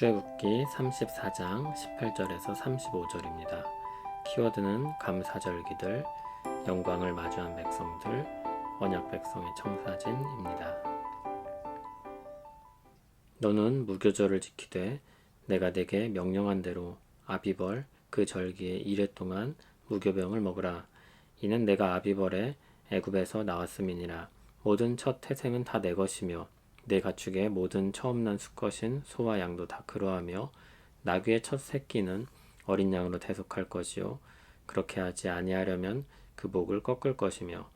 출애굽기 34장 18절에서 35절입니다. 키워드는 감사절기들, 영광을 마주한 백성들, 언약 백성의 청사진입니다. 너는 무교절을 지키되 내가 네게 명령한 대로 아비벌 그 절기에 이레 동안 무교병을 먹으라. 이는 내가 아비벌에 애굽에서 나왔음이니라. 모든 첫 태생은 다 내 것이며 내 가축의 모든 처음 난 수컷인 소와 양도 다 그러하며 나귀의 첫 새끼는 어린 양으로 대속할 것이요 그렇게 하지 아니하려면 그 목을 꺾을 것이며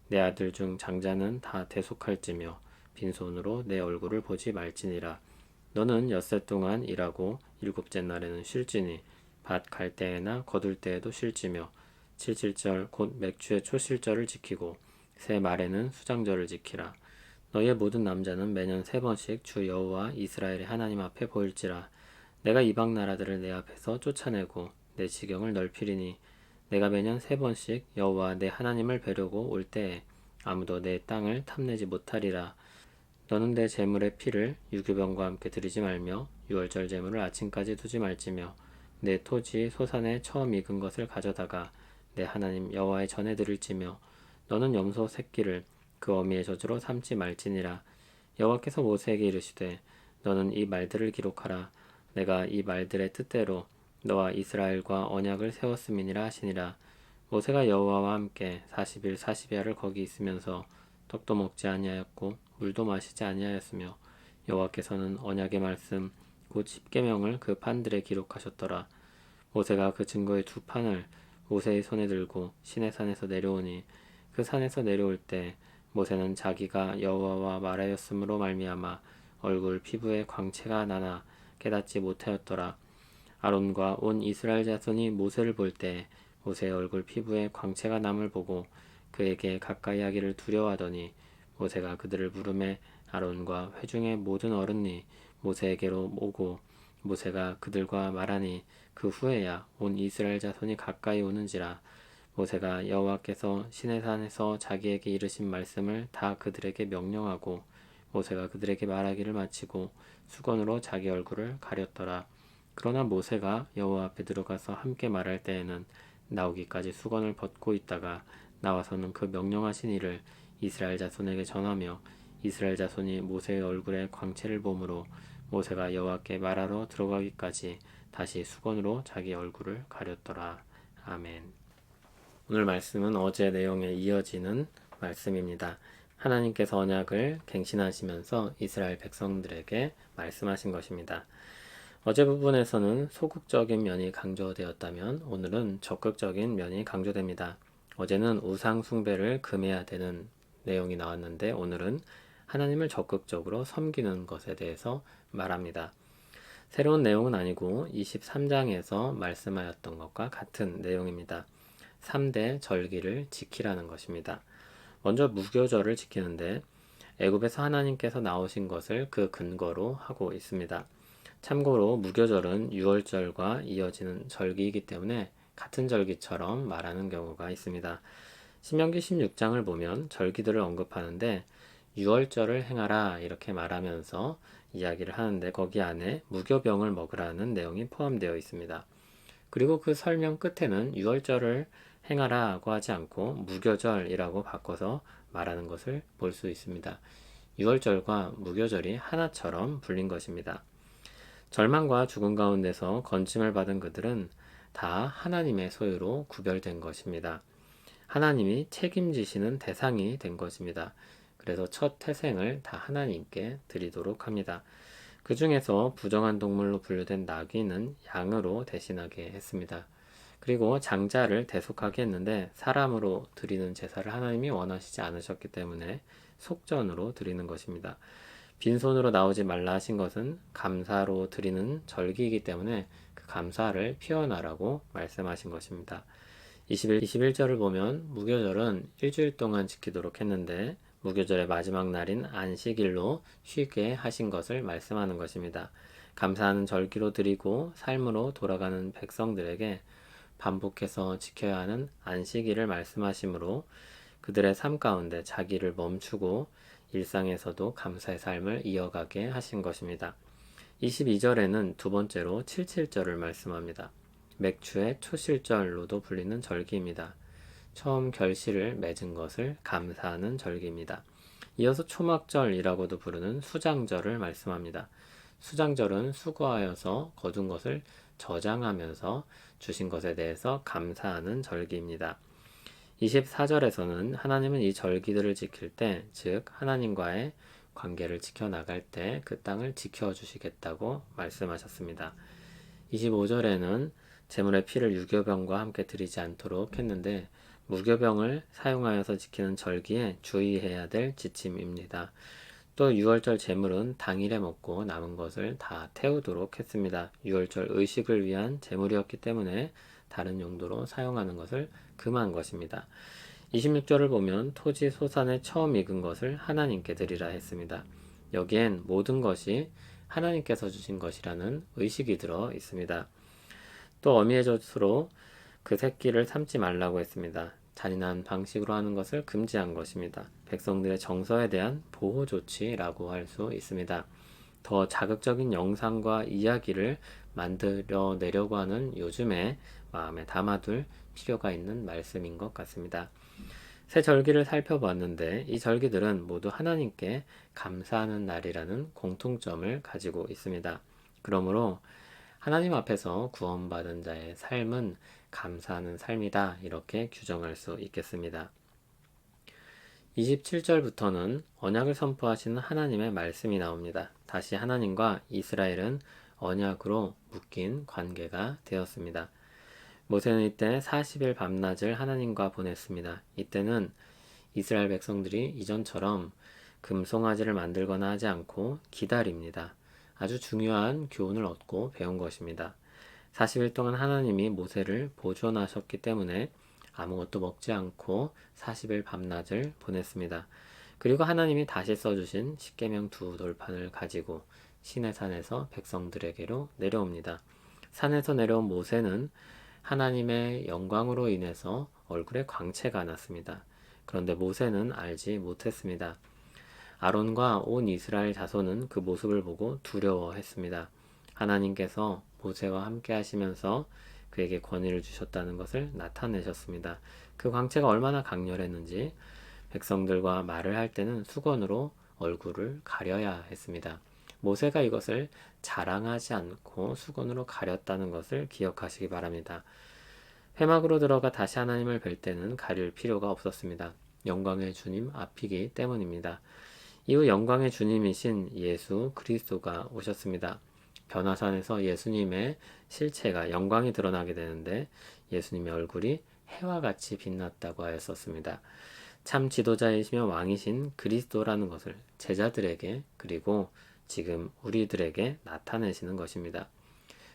내 아들 중 장자는 다 대속할지며 빈손으로 내 얼굴을 보지 말지니라. 너는 엿새 동안 일하고 일곱째 날에는 쉴지니 밭 갈 때에나 거둘 때에도 쉴지며 칠칠절 곧 맥주의 초실절을 지키고 새 말에는 수장절을 지키라. 너희의 모든 남자는 매년 3번씩 주 여호와 이스라엘의 하나님 앞에 보일지라. 내가 이방 나라들을 내 앞에서 쫓아내고 내 지경을 넓히리니 내가 매년 3번씩 여호와 내 하나님을 뵈려고 올 때에 아무도 내 땅을 탐내지 못하리라. 너는 내 제물의 피를 유교병과 함께 드리지 말며 유월절 제물을 아침까지 두지 말지며 내 토지 소산에 처음 익은 것을 가져다가 내 하나님 여호와의 전에 드릴지며 너는 염소 새끼를 그 어미의 젖으로 삼지 말지니라. 여호와께서 모세에게 이르시되 너는 이 말들을 기록하라. 내가 이 말들의 뜻대로 너와 이스라엘과 언약을 세웠음이니라 하시니라. 모세가 여호와와 함께 40일 40야를 거기 있으면서 떡도 먹지 아니하였고 물도 마시지 아니하였으며 여호와께서는 언약의 말씀 곧 십계명을 그 판들에 기록하셨더라. 모세가 그 증거의 2판을 모세의 손에 들고 시내산에서 내려오니 그 산에서 내려올 때 모세는 자기가 여호와와 말하였으므로 말미암아 얼굴 피부에 광채가 나나 깨닫지 못하였더라. 아론과 온 이스라엘 자손이 모세를 볼 때 모세의 얼굴 피부에 광채가 남을 보고 그에게 가까이 하기를 두려워하더니 모세가 그들을 부르매 아론과 회중의 모든 어른이 모세에게로 오고 모세가 그들과 말하니 그 후에야 온 이스라엘 자손이 가까이 오는지라. 모세가 여호와께서 시내산에서 자기에게 이르신 말씀을 다 그들에게 명령하고 모세가 그들에게 말하기를 마치고 수건으로 자기 얼굴을 가렸더라. 그러나 모세가 여호와 앞에 들어가서 함께 말할 때에는 나오기까지 수건을 벗고 있다가 나와서는 그 명령하신 일을 이스라엘 자손에게 전하며 이스라엘 자손이 모세의 얼굴에 광채를 보므로 모세가 여호와께 말하러 들어가기까지 다시 수건으로 자기 얼굴을 가렸더라. 아멘. 오늘 말씀은 어제 내용에 이어지는 말씀입니다. 하나님께서 언약을 갱신하시면서 이스라엘 백성들에게 말씀하신 것입니다. 어제 부분에서는 소극적인 면이 강조되었다면 오늘은 적극적인 면이 강조됩니다. 어제는 우상 숭배를 금해야 되는 내용이 나왔는데 오늘은 하나님을 적극적으로 섬기는 것에 대해서 말합니다. 새로운 내용은 아니고 23장에서 말씀하였던 것과 같은 내용입니다. 3대 절기를 지키라는 것입니다. 먼저 무교절을 지키는데 애굽에서 하나님께서 나오신 것을 그 근거로 하고 있습니다. 참고로 무교절은 유월절과 이어지는 절기이기 때문에 같은 절기처럼 말하는 경우가 있습니다. 신명기 16장을 보면 절기들을 언급하는데 유월절을 행하라 이렇게 말하면서 이야기를 하는데 거기 안에 무교병을 먹으라는 내용이 포함되어 있습니다. 그리고 그 설명 끝에는 유월절을 행하라고 하지 않고 무교절이라고 바꿔서 말하는 것을 볼 수 있습니다. 유월절과 무교절이 하나처럼 불린 것입니다. 절망과 죽음 가운데서 건짐을 받은 그들은 다 하나님의 소유로 구별된 것입니다. 하나님이 책임지시는 대상이 된 것입니다. 그래서 첫 태생을 다 하나님께 드리도록 합니다. 그 중에서 부정한 동물로 분류된 나귀는 양으로 대신하게 했습니다. 그리고 장자를 대속하게 했는데 사람으로 드리는 제사를 하나님이 원하시지 않으셨기 때문에 속전으로 드리는 것입니다. 빈손으로 나오지 말라 하신 것은 감사로 드리는 절기이기 때문에 그 감사를 표현하라고 말씀하신 것입니다. 21절을 보면 무교절은 일주일 동안 지키도록 했는데 무교절의 마지막 날인 안식일로 쉬게 하신 것을 말씀하는 것입니다. 감사하는 절기로 드리고 삶으로 돌아가는 백성들에게 반복해서 지켜야 하는 안식일을 말씀하시므로 그들의 삶 가운데 자기를 멈추고 일상에서도 감사의 삶을 이어가게 하신 것입니다. 22절에는 두 번째로 77절을 말씀합니다. 맥주의 초실절로도 불리는 절기입니다. 처음 결실을 맺은 것을 감사하는 절기입니다. 이어서 초막절이라고도 부르는 수장절을 말씀합니다. 수장절은 수고하여서 거둔 것을 저장하면서 주신 것에 대해서 감사하는 절기입니다. 24절에서는 하나님은 이 절기들을 지킬 때, 즉 하나님과의 관계를 지켜나갈 때 그 땅을 지켜주시겠다고 말씀하셨습니다. 25절에는 제물의 피를 유교병과 함께 드리지 않도록 했는데, 무교병을 사용하여서 지키는 절기에 주의해야 될 지침입니다. 또 유월절 제물은 당일에 먹고 남은 것을 다 태우도록 했습니다. 유월절 의식을 위한 제물이었기 때문에 다른 용도로 사용하는 것을 금한 것입니다. 26절을 보면 토지 소산에 처음 익은 것을 하나님께 드리라 했습니다. 여기엔 모든 것이 하나님께서 주신 것이라는 의식이 들어 있습니다. 또 어미의 젖으로 그 새끼를 삼지 말라고 했습니다. 잔인한 방식으로 하는 것을 금지한 것입니다. 백성들의 정서에 대한 보호 조치라고 할 수 있습니다. 더 자극적인 영상과 이야기를 만들어내려고 하는 요즘에 마음에 담아둘 필요가 있는 말씀인 것 같습니다. 새 절기를 살펴봤는데 이 절기들은 모두 하나님께 감사하는 날이라는 공통점을 가지고 있습니다. 그러므로 하나님 앞에서 구원받은 자의 삶은 감사하는 삶이다, 이렇게 규정할 수 있겠습니다. 27절부터는 언약을 선포하시는 하나님의 말씀이 나옵니다. 다시 하나님과 이스라엘은 언약으로 묶인 관계가 되었습니다. 모세는 이때 40일 밤낮을 하나님과 보냈습니다. 이때는 이스라엘 백성들이 이전처럼 금송아지를 만들거나 하지 않고 기다립니다. 아주 중요한 교훈을 얻고 배운 것입니다. 40일 동안 하나님이 모세를 보존하셨기 때문에 아무것도 먹지 않고 40일 밤낮을 보냈습니다. 그리고 하나님이 다시 써주신 십계명 두 돌판을 가지고 시내산에서 백성들에게로 내려옵니다. 산에서 내려온 모세는 하나님의 영광으로 인해서 얼굴에 광채가 났습니다. 그런데 모세는 알지 못했습니다. 아론과 온 이스라엘 자손은 그 모습을 보고 두려워했습니다. 하나님께서 모세와 함께 하시면서 그에게 권위를 주셨다는 것을 나타내셨습니다. 그 광채가 얼마나 강렬했는지 백성들과 말을 할 때는 수건으로 얼굴을 가려야 했습니다. 모세가 이것을 자랑하지 않고 수건으로 가렸다는 것을 기억하시기 바랍니다. 회막으로 들어가 다시 하나님을 뵐 때는 가릴 필요가 없었습니다. 영광의 주님 앞이기 때문입니다. 이후 영광의 주님이신 예수 그리스도가 오셨습니다. 변화산에서 예수님의 실체가 영광이 드러나게 되는데 예수님의 얼굴이 해와 같이 빛났다고 하였었습니다. 참 지도자이시며 왕이신 그리스도라는 것을 제자들에게 그리고 지금 우리들에게 나타내시는 것입니다.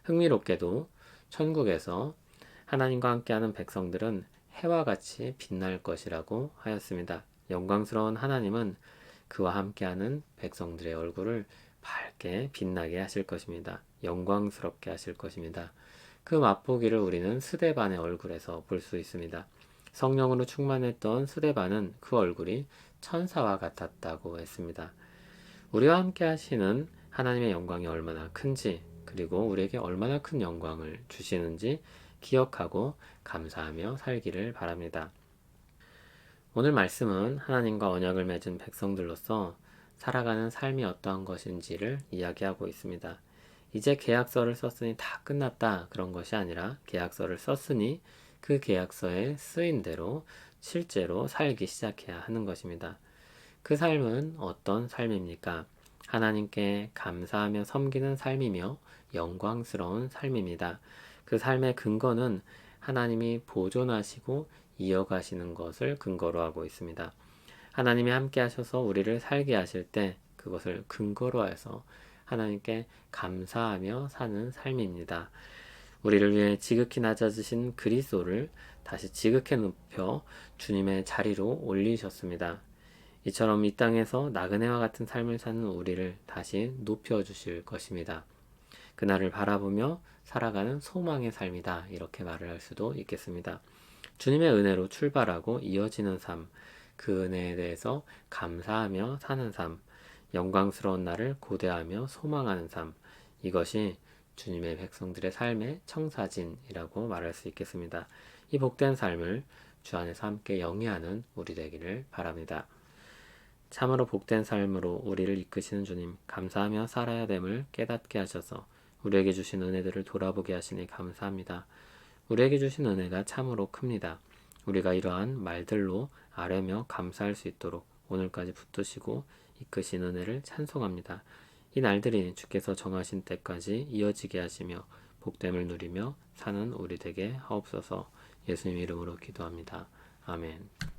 흥미롭게도 천국에서 하나님과 함께하는 백성들은 해와 같이 빛날 것이라고 하였습니다. 영광스러운 하나님은 그와 함께하는 백성들의 얼굴을 밝게 빛나게 하실 것입니다. 영광스럽게 하실 것입니다. 그 맛보기를 우리는 스데반의 얼굴에서 볼 수 있습니다. 성령으로 충만했던 스데반은 그 얼굴이 천사와 같았다고 했습니다. 우리와 함께 하시는 하나님의 영광이 얼마나 큰지, 그리고 우리에게 얼마나 큰 영광을 주시는지 기억하고 감사하며 살기를 바랍니다. 오늘 말씀은 하나님과 언약을 맺은 백성들로서 살아가는 삶이 어떠한 것인지를 이야기하고 있습니다. 이제 계약서를 썼으니 다 끝났다, 그런 것이 아니라 계약서를 썼으니 그 계약서에 쓰인 대로 실제로 살기 시작해야 하는 것입니다. 그 삶은 어떤 삶입니까? 하나님께 감사하며 섬기는 삶이며 영광스러운 삶입니다. 그 삶의 근거는 하나님이 보존하시고 이어가시는 것을 근거로 하고 있습니다. 하나님이 함께 하셔서 우리를 살게 하실 때 그것을 근거로 해서 하나님께 감사하며 사는 삶입니다. 우리를 위해 지극히 낮아지신 그리스도를 다시 지극히 높여 주님의 자리로 올리셨습니다. 이처럼 이 땅에서 나그네와 같은 삶을 사는 우리를 다시 높여주실 것입니다. 그날을 바라보며 살아가는 소망의 삶이다, 이렇게 말을 할 수도 있겠습니다. 주님의 은혜로 출발하고 이어지는 삶, 그 은혜에 대해서 감사하며 사는 삶, 영광스러운 날을 고대하며 소망하는 삶, 이것이 주님의 백성들의 삶의 청사진이라고 말할 수 있겠습니다. 이 복된 삶을 주 안에서 함께 영위하는 우리 되기를 바랍니다. 참으로 복된 삶으로 우리를 이끄시는 주님, 감사하며 살아야 됨을 깨닫게 하셔서 우리에게 주신 은혜들을 돌아보게 하시니 감사합니다. 우리에게 주신 은혜가 참으로 큽니다. 우리가 이러한 말들로 아뢰며 감사할 수 있도록 오늘까지 붙드시고 이끄신 은혜를 찬송합니다. 이 날들이 주께서 정하신 때까지 이어지게 하시며 복됨을 누리며 사는 우리 되게 하옵소서. 예수님 이름으로 기도합니다. 아멘.